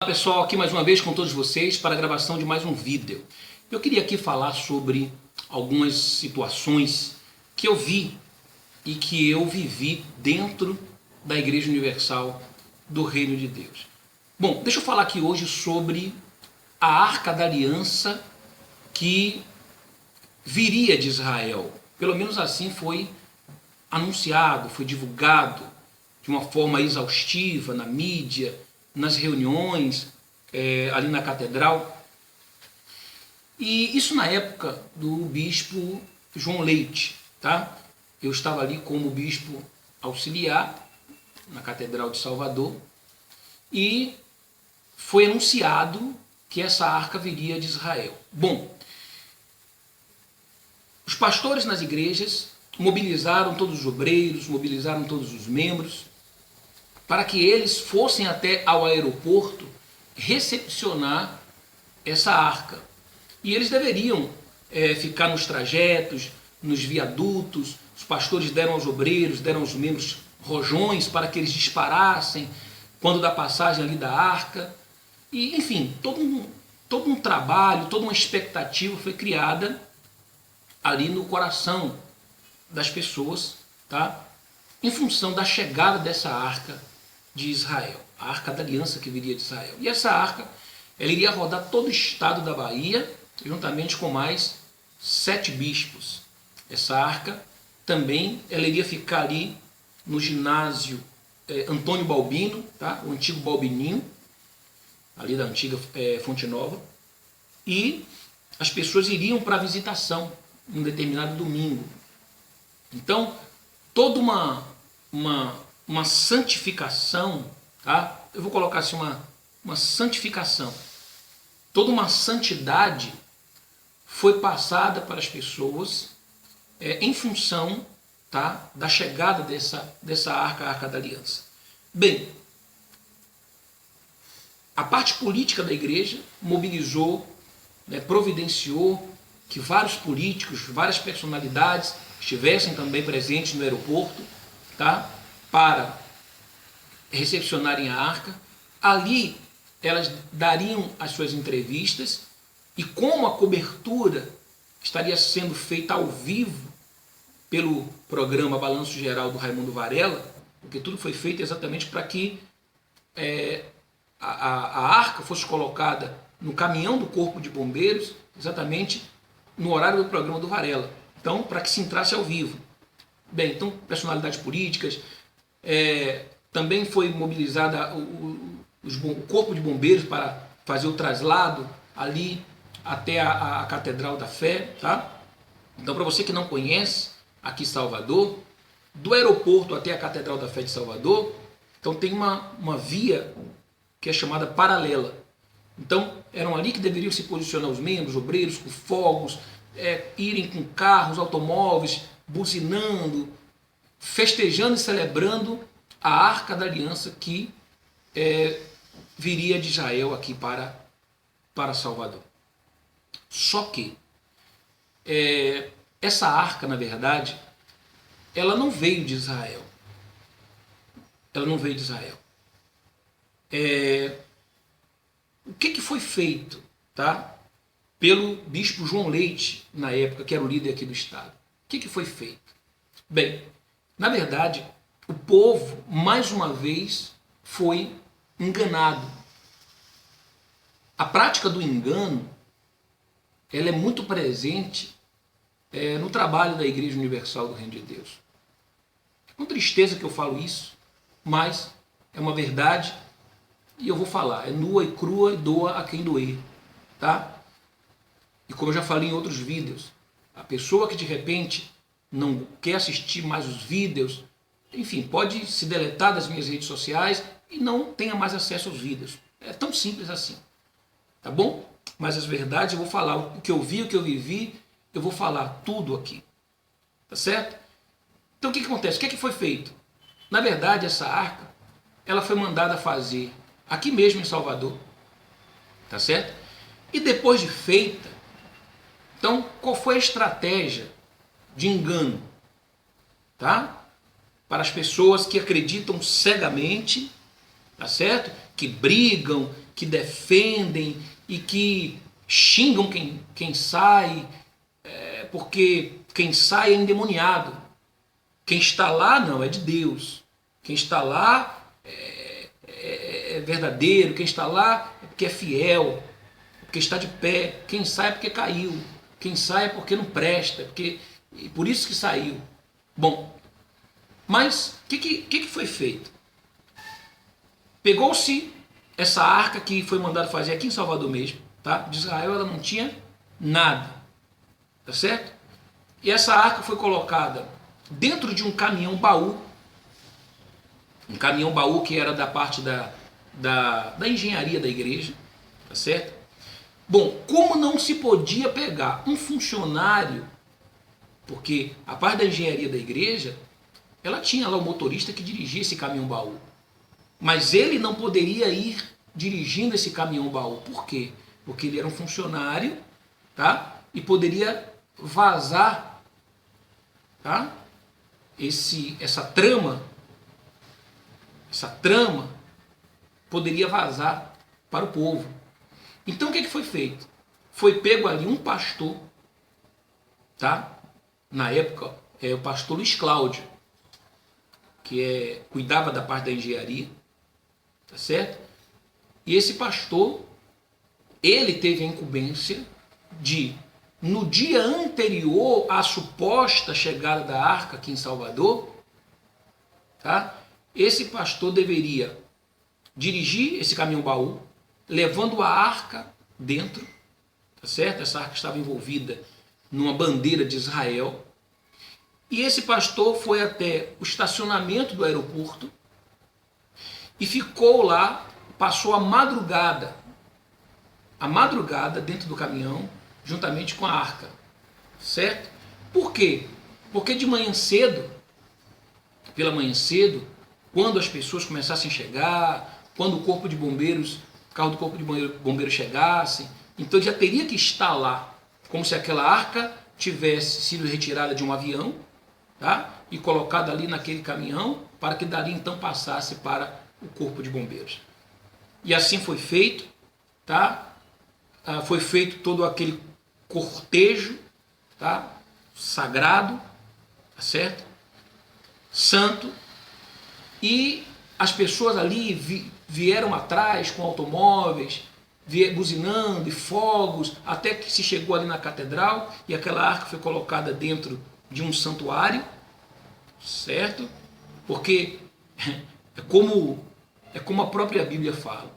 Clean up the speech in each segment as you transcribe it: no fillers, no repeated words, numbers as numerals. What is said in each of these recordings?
Olá pessoal, aqui mais uma vez com todos vocês para a gravação de mais um vídeo. Eu queria aqui falar sobre algumas situações que eu vi e que eu vivi dentro da Igreja Universal do Reino de Deus. Bom, deixa eu falar aqui hoje sobre a Arca da Aliança que viria de Israel. Pelo menos assim foi anunciado, foi divulgado de uma forma exaustiva na mídia, nas reuniões, ali na catedral. E isso na época do bispo João Leite, tá? Eu estava ali como bispo auxiliar na Catedral de Salvador e foi anunciado que essa arca viria de Israel. Bom, os pastores nas igrejas mobilizaram todos os obreiros, mobilizaram todos os membros para que eles fossem até ao aeroporto recepcionar essa arca. E eles deveriam ficar nos trajetos, nos viadutos. Os pastores deram aos obreiros, deram aos membros rojões para que eles disparassem quando da passagem ali da arca. E, enfim, todo um trabalho, toda uma expectativa foi criada ali no coração das pessoas, tá? Em função da chegada dessa arca de Israel, a Arca da Aliança que viria de Israel. E essa arca, ela iria rodar todo o estado da Bahia, juntamente com mais 7 bispos. Essa arca também, ela iria ficar ali no ginásio Antônio Balbino, tá? O antigo Balbininho, ali da antiga Fonte Nova, e as pessoas iriam para a visitação em um determinado domingo. Então, toda uma santificação, tá? Eu vou colocar assim uma santificação, toda uma santidade foi passada para as pessoas em função, tá, da chegada dessa arca, a Arca da Aliança. Bem, a parte política da igreja mobilizou, providenciou que vários políticos, várias personalidades estivessem também presentes no aeroporto, tá, para recepcionarem a arca. Ali elas dariam as suas entrevistas e como a cobertura estaria sendo feita ao vivo pelo programa Balanço Geral do Raimundo Varela, porque tudo foi feito exatamente para que a arca fosse colocada no caminhão do Corpo de Bombeiros, exatamente no horário do programa do Varela. Então, para que se entrasse ao vivo. Bem, então, personalidades políticas, também foi mobilizada o Corpo de Bombeiros para fazer o traslado ali até a Catedral da Fé, tá? Então, para você que não conhece, aqui em Salvador, do aeroporto até a Catedral da Fé de Salvador, então tem uma via que é chamada paralela. Então, eram ali que deveriam se posicionar os membros, obreiros, com fogos, irem com carros, automóveis, buzinando, festejando e celebrando a Arca da Aliança que viria de Israel aqui para Salvador. Só que essa arca, na verdade, ela não veio de Israel. Ela não veio de Israel. O que foi feito, tá, pelo bispo João Leite, na época, que era o líder aqui do estado? O que foi feito? Bem, na verdade, o povo, mais uma vez, foi enganado. A prática do engano, ela é muito presente no trabalho da Igreja Universal do Reino de Deus. Com tristeza que eu falo isso, mas é uma verdade e eu vou falar. É nua e crua e doa a quem doer, tá? E como eu já falei em outros vídeos, a pessoa que de repente não quer assistir mais os vídeos, enfim, pode se deletar das minhas redes sociais e não tenha mais acesso aos vídeos. É tão simples assim, tá bom? Mas as verdades eu vou falar, o que eu vi, o que eu vivi, eu vou falar tudo aqui, tá certo? Então o que acontece? O que foi feito? Na verdade, essa arca, ela foi mandada fazer aqui mesmo em Salvador, tá certo? E depois de feita, então qual foi a estratégia de engano, tá? Para as pessoas que acreditam cegamente, tá certo? Que brigam, que defendem e que xingam quem sai, porque quem sai é endemoniado. Quem está lá não, é de Deus. Quem está lá é verdadeiro, quem está lá é porque é fiel, porque está de pé. Quem sai é porque caiu, quem sai é porque não presta, e por isso que saiu. Bom, mas o que foi feito? Pegou-se essa arca que foi mandado fazer aqui em Salvador mesmo, tá? De Israel, ela não tinha nada, tá certo? E essa arca foi colocada dentro de um caminhão baú, que era da parte da engenharia da igreja, tá certo? Bom, como não se podia pegar um funcionário, porque a parte da engenharia da igreja, ela tinha lá o motorista que dirigia esse caminhão baú, mas ele não poderia ir dirigindo esse caminhão baú. Por quê? Porque ele era um funcionário, tá? E poderia vazar, tá? Essa trama poderia vazar para o povo. Então o que foi feito? Foi pego ali um pastor, tá? Na época, o pastor Luiz Cláudio, que cuidava da parte da engenharia, tá certo? E esse pastor, ele teve a incumbência de, no dia anterior à suposta chegada da arca aqui em Salvador, tá? Esse pastor deveria dirigir esse caminhão baú, levando a arca dentro, tá certo? Essa arca estava envolvida numa bandeira de Israel. E esse pastor foi até o estacionamento do aeroporto e ficou lá, passou a madrugada dentro do caminhão, juntamente com a arca, certo? Por quê? Porque de manhã cedo, pela manhã cedo, quando as pessoas começassem a chegar, quando o carro do corpo de bombeiro chegasse, então já teria que estar lá, como se aquela arca tivesse sido retirada de um avião, tá? E colocada ali naquele caminhão, para que dali então passasse para o corpo de bombeiros. E assim foi feito, tá? Foi feito todo aquele cortejo, tá? Sagrado, tá certo? Santo, e as pessoas ali vieram atrás com automóveis, buzinando e fogos, até que se chegou ali na catedral e aquela arca foi colocada dentro de um santuário, certo? Porque é como a própria Bíblia fala,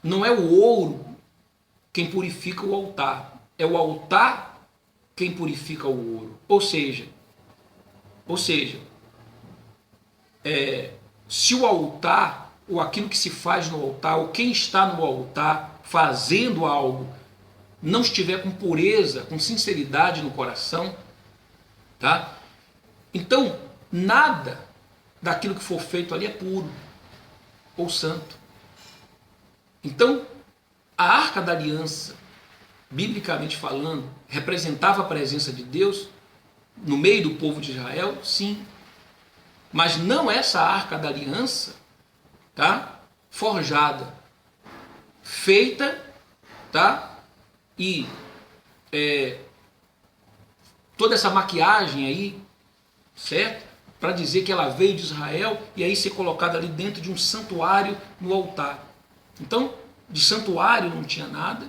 não é o ouro quem purifica o altar, é o altar quem purifica o ouro. Ou seja, se o altar, ou aquilo que se faz no altar, ou quem está no altar fazendo algo, não estiver com pureza, com sinceridade no coração, tá? Então, nada daquilo que for feito ali é puro ou santo. Então, a Arca da Aliança, biblicamente falando, representava a presença de Deus no meio do povo de Israel, sim. Mas não essa Arca da Aliança, tá? Forjada, feita, tá? E toda essa maquiagem aí, certo? Para dizer que ela veio de Israel e aí ser colocada ali dentro de um santuário no altar. Então, de santuário não tinha nada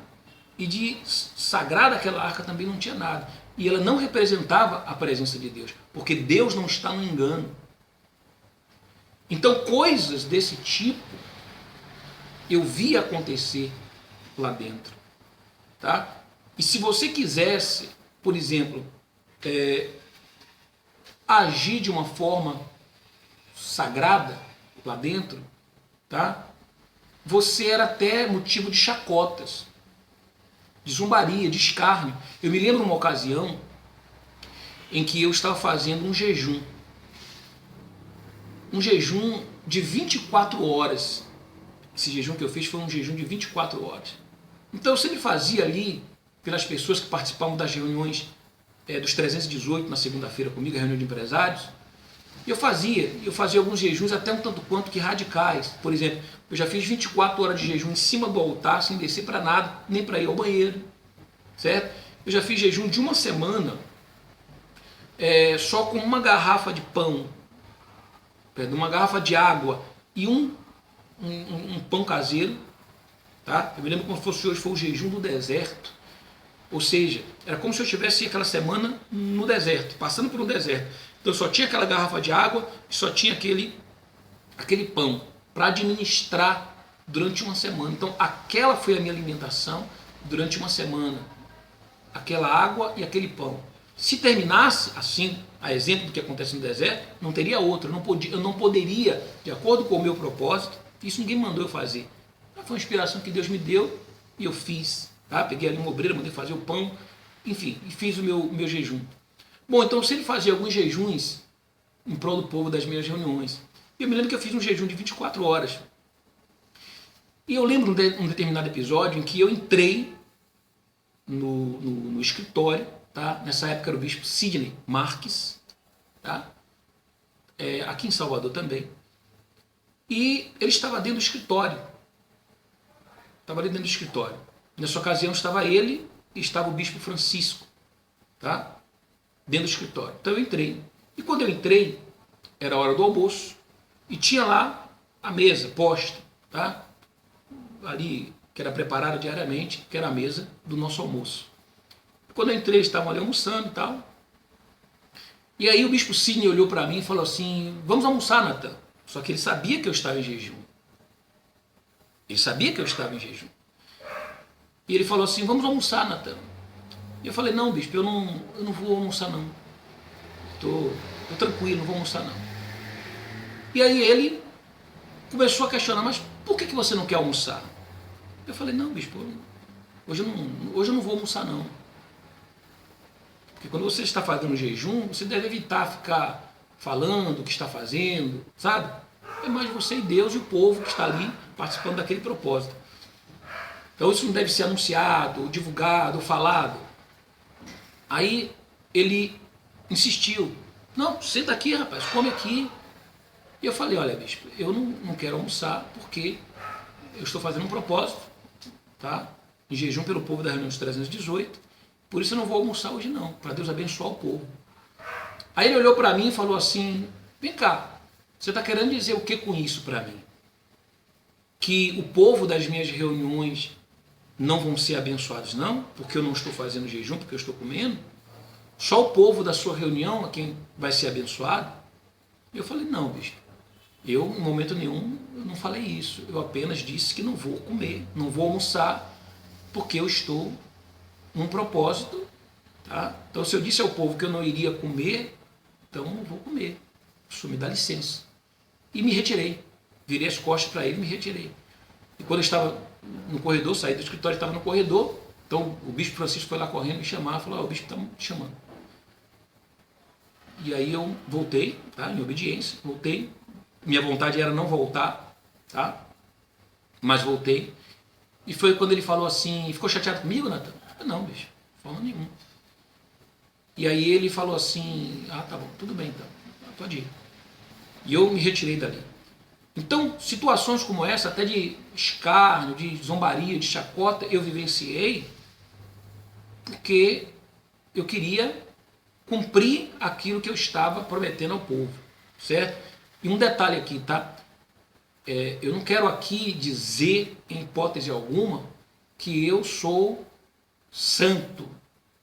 e de sagrada aquela arca também não tinha nada. E ela não representava a presença de Deus, porque Deus não está no engano. Então, coisas desse tipo eu vi acontecer lá dentro, tá? E se você quisesse, por exemplo, agir de uma forma sagrada lá dentro, tá? Você era até motivo de chacotas, de zombaria, de escárnio. Eu me lembro uma ocasião em que eu estava fazendo um jejum de 24 horas. Esse jejum que eu fiz foi um jejum de 24 horas. Então eu sempre fazia ali, pelas pessoas que participavam das reuniões dos 318 na segunda-feira comigo, a reunião de empresários, Eu fazia alguns jejuns até um tanto quanto que radicais. Por exemplo, eu já fiz 24 horas de jejum em cima do altar, sem descer para nada, nem para ir ao banheiro, certo? Eu já fiz jejum de uma semana, só com uma garrafa de pão, uma garrafa de água e um pão caseiro, tá? Eu me lembro como se fosse hoje, foi o jejum do deserto. Ou seja, era como se eu estivesse aquela semana no deserto, passando por um deserto. Então eu só tinha aquela garrafa de água e só tinha aquele pão para administrar durante uma semana. Então aquela foi a minha alimentação durante uma semana. Aquela água e aquele pão. Se terminasse assim, a exemplo do que acontece no deserto, não teria outra. Eu não poderia, de acordo com o meu propósito, isso ninguém mandou eu fazer. Foi uma inspiração que Deus me deu e eu fiz. Tá? Peguei ali uma obreira, mandei fazer o pão, enfim, e fiz o meu jejum. Bom, então eu sempre fazia alguns jejuns em prol do povo das minhas reuniões. E eu me lembro que eu fiz um jejum de 24 horas. E eu lembro de um determinado episódio em que eu entrei no escritório, tá? Nessa época era o bispo Sidney Marques, tá? Aqui em Salvador também. E ele estava dentro do escritório. Estava ali dentro do escritório. Nessa ocasião estava ele e estava o bispo Francisco, tá? Dentro do escritório. Então eu entrei. E quando eu entrei, era a hora do almoço e tinha lá a mesa posta, tá? Ali, que era preparada diariamente, que era a mesa do nosso almoço. Quando eu entrei, eles estavam ali almoçando e tal. E aí o bispo Sidney olhou para mim e falou assim: vamos almoçar, Natan. Só que ele sabia que eu estava em jejum. Ele sabia que eu estava em jejum. E ele falou assim: vamos almoçar, Natan. E eu falei: não, bispo, eu não vou almoçar não. Tô tranquilo, não vou almoçar não. E aí ele começou a questionar: mas por que você não quer almoçar? Eu falei: não, bispo, hoje eu não vou almoçar não. Porque quando você está fazendo jejum, você deve evitar ficar falando o que está fazendo, sabe? É mais você e Deus e o povo que está ali participando daquele propósito. Então isso não deve ser anunciado, divulgado, falado. Aí ele insistiu: não, senta aqui, rapaz, come aqui. E eu falei: olha, bispo, eu não quero almoçar porque eu estou fazendo um propósito, tá? Em jejum pelo povo da reunião dos 318, por isso eu não vou almoçar hoje não, para Deus abençoar o povo. Aí ele olhou para mim e falou assim: vem cá, você está querendo dizer o que com isso para mim? Que o povo das minhas reuniões não vão ser abençoados não? Porque eu não estou fazendo jejum, porque eu estou comendo? Só o povo da sua reunião é quem vai ser abençoado? Eu falei: não, bispo, eu em momento nenhum eu não falei isso, eu apenas disse que não vou comer, não vou almoçar, porque eu estou num propósito, tá? Então se eu disse ao povo que eu não iria comer, então não vou comer, o senhor me dá licença. E me retirei, virei as costas para ele e me retirei. E quando eu estava no corredor, saí do escritório, estava no corredor, então o bispo Francisco foi lá correndo me chamar, falou: o bispo está me chamando. E aí eu voltei, tá? Em obediência, voltei. Minha vontade era não voltar, tá? Mas voltei. E foi quando ele falou assim: ficou chateado comigo, Natan? Não, bicho, de forma nenhuma. E aí ele falou assim: ah, tá bom, tudo bem então, pode ir. E eu me retirei dali. Então, situações como essa, até de escárnio, de zombaria, de chacota, eu vivenciei porque eu queria cumprir aquilo que eu estava prometendo ao povo, certo? E um detalhe aqui, tá? Eu não quero aqui dizer, em hipótese alguma, que eu sou santo,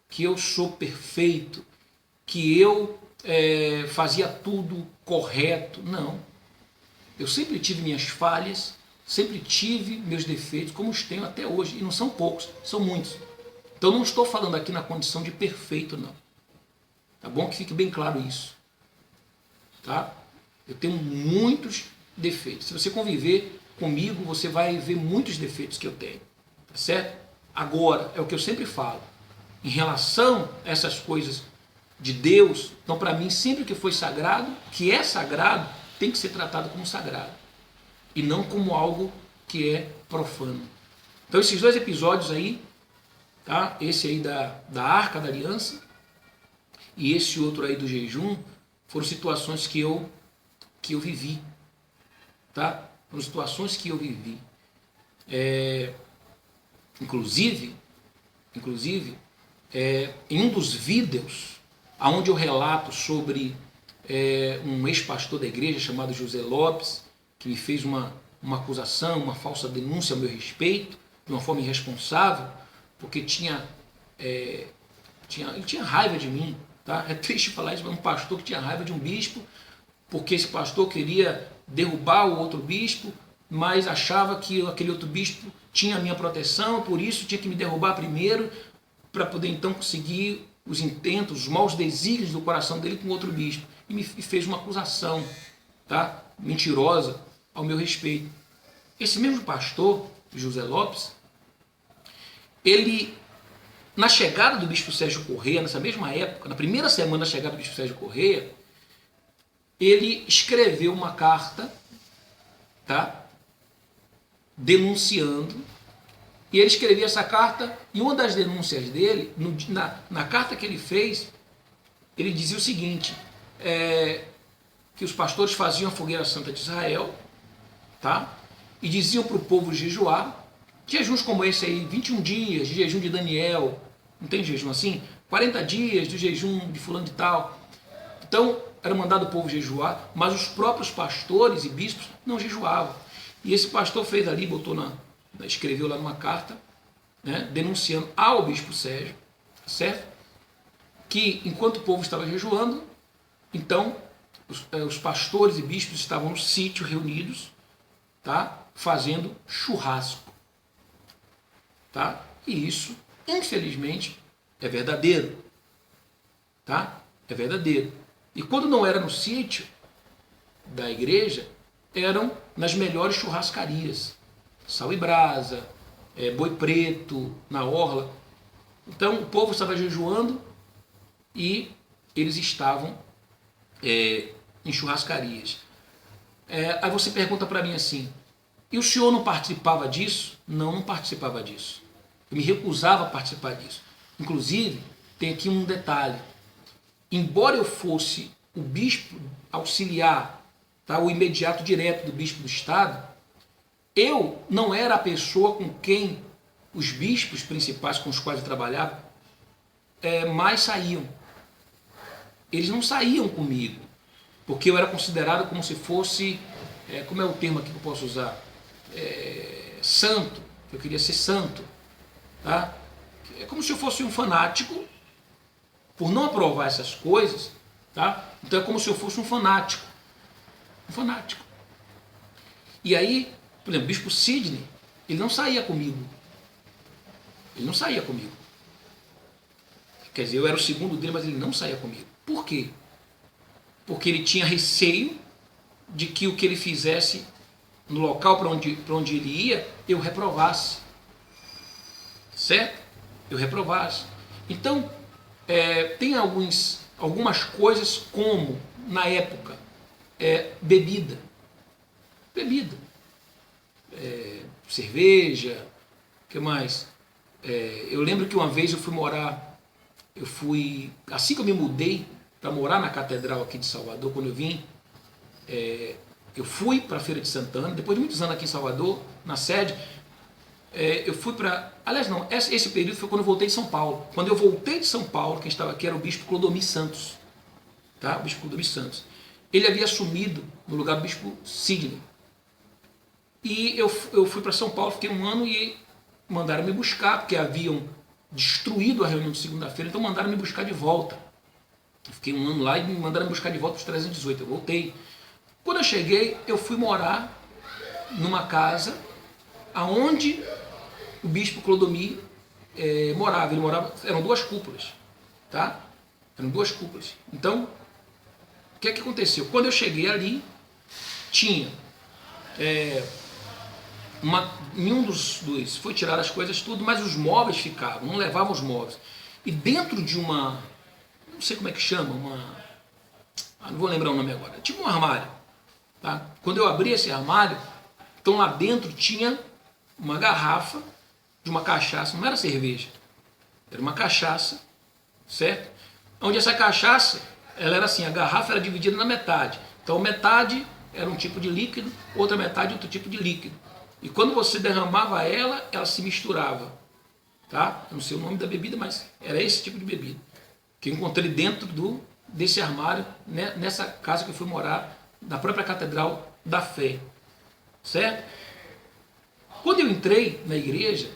que eu sou perfeito, que eu fazia tudo correto. Não. Eu sempre tive minhas falhas, sempre tive meus defeitos, como os tenho até hoje, e não são poucos, são muitos. Então não estou falando aqui na condição de perfeito, não. Tá bom? Que fique bem claro isso. Tá? Eu tenho muitos defeitos. Se você conviver comigo, você vai ver muitos defeitos que eu tenho. Tá certo? Agora, é o que eu sempre falo. Em relação a essas coisas de Deus, então para mim, sempre que foi sagrado, que é sagrado, tem que ser tratado como sagrado. E não como algo que é profano. Então esses dois episódios aí, tá? Esse aí da Arca da Aliança e esse outro aí do jejum, foram situações que eu vivi, tá? Foram situações que eu vivi. Inclusive, em um dos vídeos, onde eu relato sobre um ex-pastor da igreja chamado José Lopes, que me fez uma acusação, uma falsa denúncia a meu respeito, de uma forma irresponsável, porque ele tinha raiva de mim. Tá? É triste falar isso, mas um pastor que tinha raiva de um bispo, porque esse pastor queria derrubar o outro bispo, mas achava que aquele outro bispo tinha a minha proteção, por isso tinha que me derrubar primeiro, para poder então conseguir os intentos, os maus desígnios do coração dele com outro bispo. E me fez uma acusação, tá? Mentirosa ao meu respeito. Esse mesmo pastor, José Lopes, ele, na chegada do bispo Sérgio Correia, nessa mesma época, na primeira semana da chegada do bispo Sérgio Correia, ele escreveu uma carta, tá? Denunciando. E ele escrevia essa carta, e uma das denúncias dele, na carta que ele fez, ele dizia o seguinte, que os pastores faziam a fogueira santa de Israel, tá? E diziam para o povo jejuar, jejuns como esse aí, 21 dias de jejum de Daniel, não tem jejum assim? 40 dias de jejum de fulano de tal. Então, era mandado o povo jejuar, mas os próprios pastores e bispos não jejuavam. E esse pastor fez ali, escreveu lá numa carta, né, denunciando ao bispo Sérgio, certo? Que enquanto o povo estava jejuando, então os pastores e bispos estavam no sítio reunidos, tá, fazendo churrasco, tá? E isso, infelizmente, é verdadeiro, tá? É verdadeiro. E quando não era no sítio da igreja, eram nas melhores churrascarias, Sal e Brasa, Boi Preto, na orla. Então o povo estava jejuando e eles estavam em churrascarias. Aí você pergunta para mim assim, e o senhor não participava disso? Não participava disso. Eu me recusava a participar disso. Inclusive, tem aqui um detalhe. Embora eu fosse o bispo auxiliar, tá, o imediato direto do bispo do estado, eu não era a pessoa com quem os bispos principais com os quais eu trabalhava mais saíam. Eles não saíam comigo, porque eu era considerado como se fosse, como é o termo aqui que eu posso usar? Santo, eu queria ser santo. Tá? É como se eu fosse um fanático, por não aprovar essas coisas, tá? Então é como se eu fosse um fanático. Um fanático. E aí, por exemplo, o bispo Sidney, ele não saía comigo. Ele não saía comigo. Quer dizer, eu era o segundo dele, mas ele não saía comigo. Por quê? Porque ele tinha receio de que o que ele fizesse no local para onde ele ia, eu reprovasse. Certo? Eu reprovasse. Então, tem algumas coisas como, na época, bebida. Bebida. Cerveja, o que mais? Eu lembro que uma vez assim que eu me mudei para morar na Catedral aqui de Salvador, quando eu vim, eu fui para a Feira de Santana, depois de muitos anos aqui em Salvador, na sede, eu fui para... Aliás, não, esse período foi quando eu voltei de São Paulo. Quando eu voltei de São Paulo, quem estava aqui era o bispo Clodomir Santos. Tá? O bispo Clodomir Santos. Ele havia assumido no lugar do bispo Sidney. E eu fui para São Paulo, fiquei um ano e mandaram me buscar, porque haviam destruído a reunião de segunda-feira, então mandaram me buscar de volta. Eu fiquei um ano lá e me mandaram me buscar de volta para os 318. Eu voltei. Quando eu cheguei, eu fui morar numa casa aonde o bispo Clodomir morava. Ele morava, eram duas cúpulas, tá? Eram duas cúpulas. Então, o que é que aconteceu? Quando eu cheguei ali, tinha nenhum dos foi tirar as coisas tudo, mas os móveis ficavam, não levavam os móveis. E dentro de não sei como é que chama, não vou lembrar o nome agora, tipo um armário, tá? Quando eu abri esse armário, então lá dentro tinha uma garrafa de uma cachaça, não era cerveja, era uma cachaça, certo? Onde essa cachaça ela era assim, a garrafa era dividida na metade. Então metade era um tipo de líquido, outra metade outro tipo de líquido. E quando você derramava ela, ela se misturava. Tá? Eu não sei o nome da bebida, mas era esse tipo de bebida que eu encontrei dentro desse armário, né, nessa casa que eu fui morar, da própria Catedral da Fé. Certo? Quando eu entrei na igreja,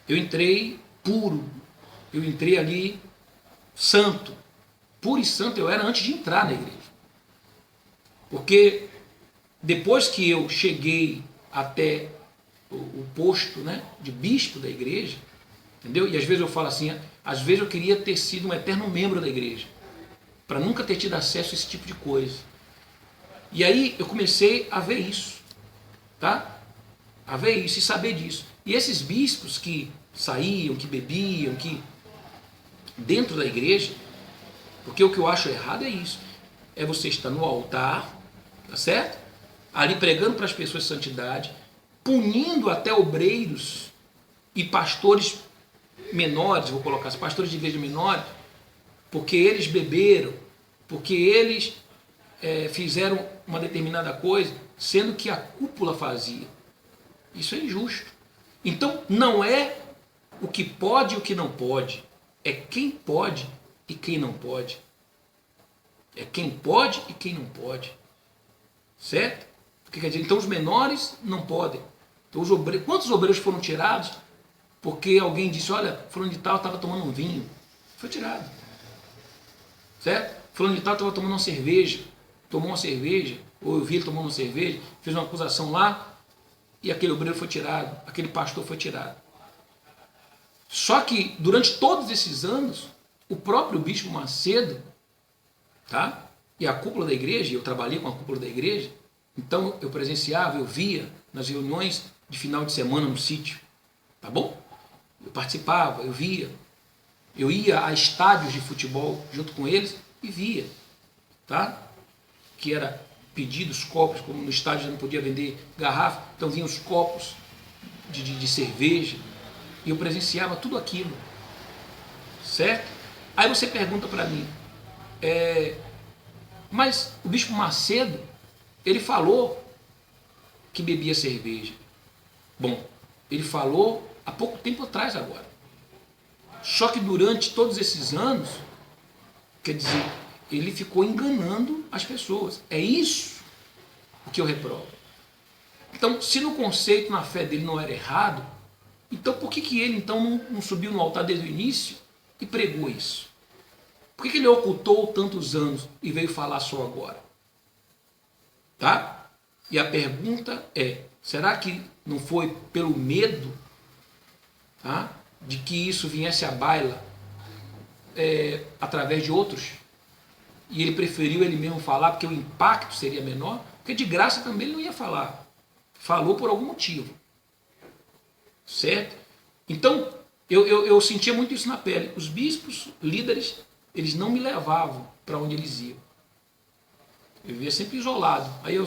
eu entrei puro, eu entrei ali santo, puro e santo eu era antes de entrar na igreja. Porque depois que eu cheguei até o posto, né, de bispo da igreja, entendeu? E às vezes eu falo assim, às vezes eu queria ter sido um eterno membro da igreja, para nunca ter tido acesso a esse tipo de coisa. E aí eu comecei a ver isso, tá? A ver isso e saber disso. E esses bispos que saíam, que bebiam, que dentro da igreja, porque o que eu acho errado é isso, é você estar no altar, tá certo? Ali pregando para as pessoas santidade, punindo até obreiros e pastores menores, vou colocar, pastores de igreja menores, porque eles beberam, porque eles fizeram uma determinada coisa, sendo que a cúpula fazia. Isso é injusto. Então, não é o que pode e o que não pode, é quem pode e quem não pode. É quem pode e quem não pode. Certo? Porque, quer dizer, então os menores não podem. Então, os obreiros, quantos obreiros foram tirados porque alguém disse, olha, fulano de tal estava tomando um vinho? Foi tirado. Certo? Fulano de tal estava tomando uma cerveja, tomou uma cerveja, ou eu vi ele tomando uma cerveja, fez uma acusação lá, e aquele obreiro foi tirado, aquele pastor foi tirado. Só que, durante todos esses anos, o próprio bispo Macedo, tá? E a cúpula da igreja, eu trabalhei com a cúpula da igreja, então eu presenciava, eu via nas reuniões de final de semana no sítio, tá bom? Eu participava, eu via, eu ia a estádios de futebol junto com eles e via, tá? Que era pedidos, copos, como no estádio já não podia vender garrafa, então vinham os copos de cerveja, e eu presenciava tudo aquilo, certo? Aí você pergunta para mim, mas o bispo Macedo, ele falou que bebia cerveja. Bom, ele falou há pouco tempo atrás agora. Só que durante todos esses anos, quer dizer, ele ficou enganando as pessoas. É isso o que eu reprovo. Então, se no conceito, na fé dele não era errado, então por que ele então não subiu no altar desde o início e pregou isso? Por que ele ocultou tantos anos e veio falar só agora? Tá? E a pergunta é, será que não foi pelo medo, tá, de que isso viesse à baila através de outros? E ele preferiu ele mesmo falar porque o impacto seria menor? Porque de graça também ele não ia falar. Falou por algum motivo. Certo? Então, eu sentia muito isso na pele. Os bispos, líderes, eles não me levavam para onde eles iam. Eu vivia sempre isolado. Aí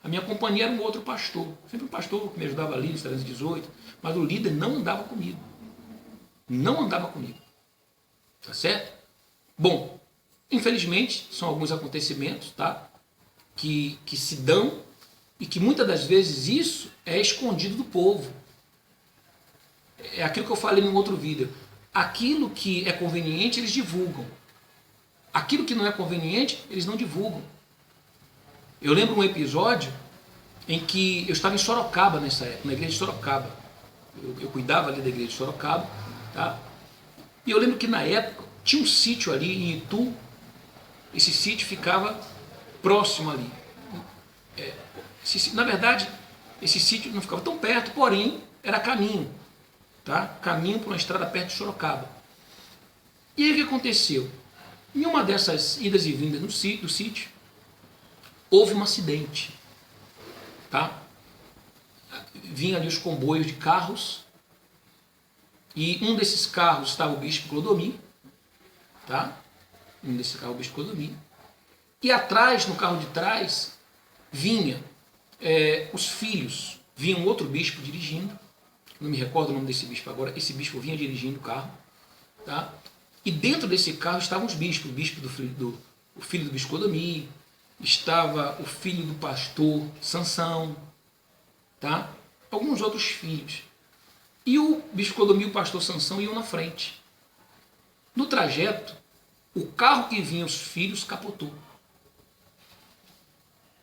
a minha companhia era um outro pastor. Sempre um pastor que me ajudava ali nos 318. Mas o líder não andava comigo. Não andava comigo. Tá certo? Bom, infelizmente, são alguns acontecimentos, tá? Que se dão e que muitas das vezes isso é escondido do povo. É aquilo que eu falei num outro vídeo. Aquilo que é conveniente, eles divulgam. Aquilo que não é conveniente, eles não divulgam. Eu lembro um episódio em que eu estava em Sorocaba nessa época, na igreja de Sorocaba. Eu cuidava ali da igreja de Sorocaba, tá? E eu lembro que na época tinha um sítio ali em Itu. Esse sítio ficava próximo ali. Na verdade, esse sítio não ficava tão perto, porém era caminho, tá? Caminho para uma estrada perto de Sorocaba. E aí o que aconteceu? Em uma dessas idas e vindas do sítio, houve um acidente, tá? Vinha ali os comboios de carros e um desses carros estava o bispo Clodomir, tá? Um desses carros o bispo Clodomir. E atrás, no carro de trás, vinha os filhos, vinha um outro bispo dirigindo, não me recordo o nome desse bispo agora, esse bispo vinha dirigindo o carro, tá? E dentro desse carro estavam os bispos, o filho do bispo Clodomir, estava o filho do pastor Sansão, tá? Alguns outros filhos. E o bispo Clodomir e o pastor Sansão iam na frente. No trajeto, o carro que vinha os filhos capotou.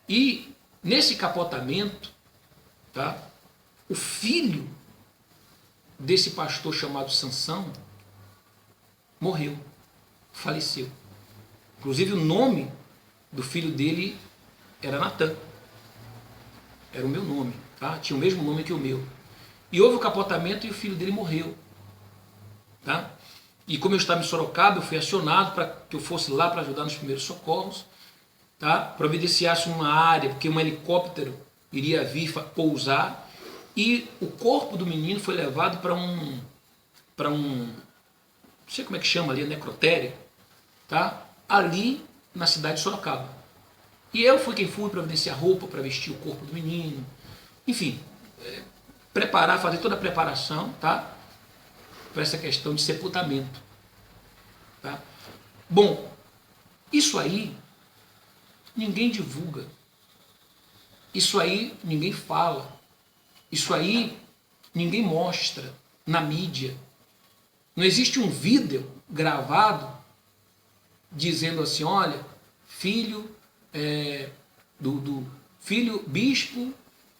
E nesse capotamento, tá? O filho desse pastor chamado Sansão morreu, faleceu. Inclusive o nome do filho dele era Natan. Era o meu nome, tá? Tinha o mesmo nome que o meu. E houve o capotamento e o filho dele morreu, tá? E como eu estava em Sorocaba, eu fui acionado para que eu fosse lá para ajudar nos primeiros socorros, tá? Providenciasse uma área, porque um helicóptero iria vir pousar, e o corpo do menino foi levado para um, não sei como é que chama ali, necrotério, tá? Ali na cidade de Sorocaba. E eu fui quem fui providenciar roupa para vestir o corpo do menino, enfim, preparar, fazer toda a preparação, tá? Para essa questão de sepultamento, tá? Bom, isso aí ninguém divulga, isso aí ninguém fala, isso aí ninguém mostra na mídia. Não existe um vídeo gravado dizendo assim, olha, filho do filho bispo,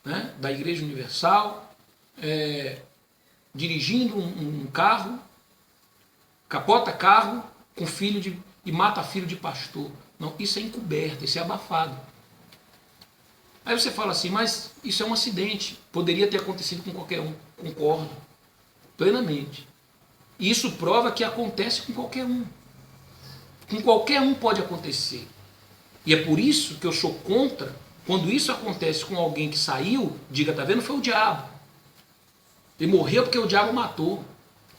né, da Igreja Universal, dirigindo um carro, capota carro com filho e mata filho de pastor. Não, isso é encoberto, isso é abafado. Aí você fala assim, mas isso é um acidente, poderia ter acontecido com qualquer um. Concordo plenamente. E isso prova que acontece com qualquer um. Com qualquer um pode acontecer. E é por isso que eu sou contra, quando isso acontece com alguém que saiu, diga, tá vendo, foi o diabo. Ele morreu porque o diabo matou.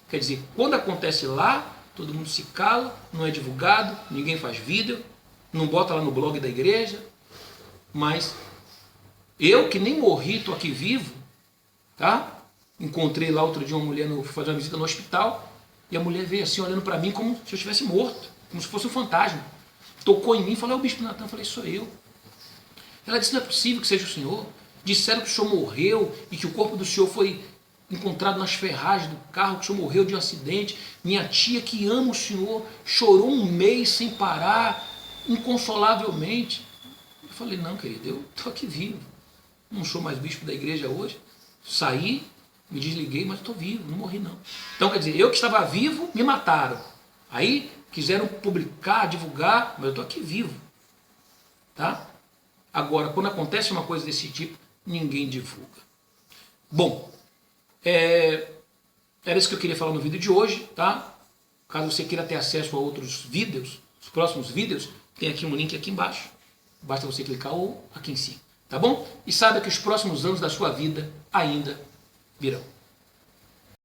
Quer dizer, quando acontece lá, todo mundo se cala, não é divulgado, ninguém faz vídeo, não bota lá no blog da igreja, mas eu que nem morri, estou aqui vivo, tá? Encontrei lá outro dia uma mulher, fui fazer uma visita no hospital, e a mulher veio assim olhando para mim como se eu estivesse morto, como se fosse um fantasma. Tocou em mim e falou, é o bispo Natan. Eu falei, sou eu. Ela disse, não é possível que seja o senhor. Disseram que o senhor morreu e que o corpo do senhor foi encontrado nas ferragens do carro, que o senhor morreu de um acidente. Minha tia, que ama o senhor, chorou um mês sem parar, inconsolavelmente. Eu falei, não, querido, eu estou aqui vivo. Não sou mais bispo da igreja hoje. Saí, me desliguei, mas estou vivo, não morri não. Então, quer dizer, eu que estava vivo, me mataram. Aí quiseram publicar, divulgar, mas eu estou aqui vivo. Tá? Agora, quando acontece uma coisa desse tipo, ninguém divulga. Bom, era isso que eu queria falar no vídeo de hoje, tá? Caso você queira ter acesso a outros vídeos, os próximos vídeos, tem aqui um link aqui embaixo. Basta você clicar ou aqui em cima, tá bom? E saiba que os próximos anos da sua vida ainda virão.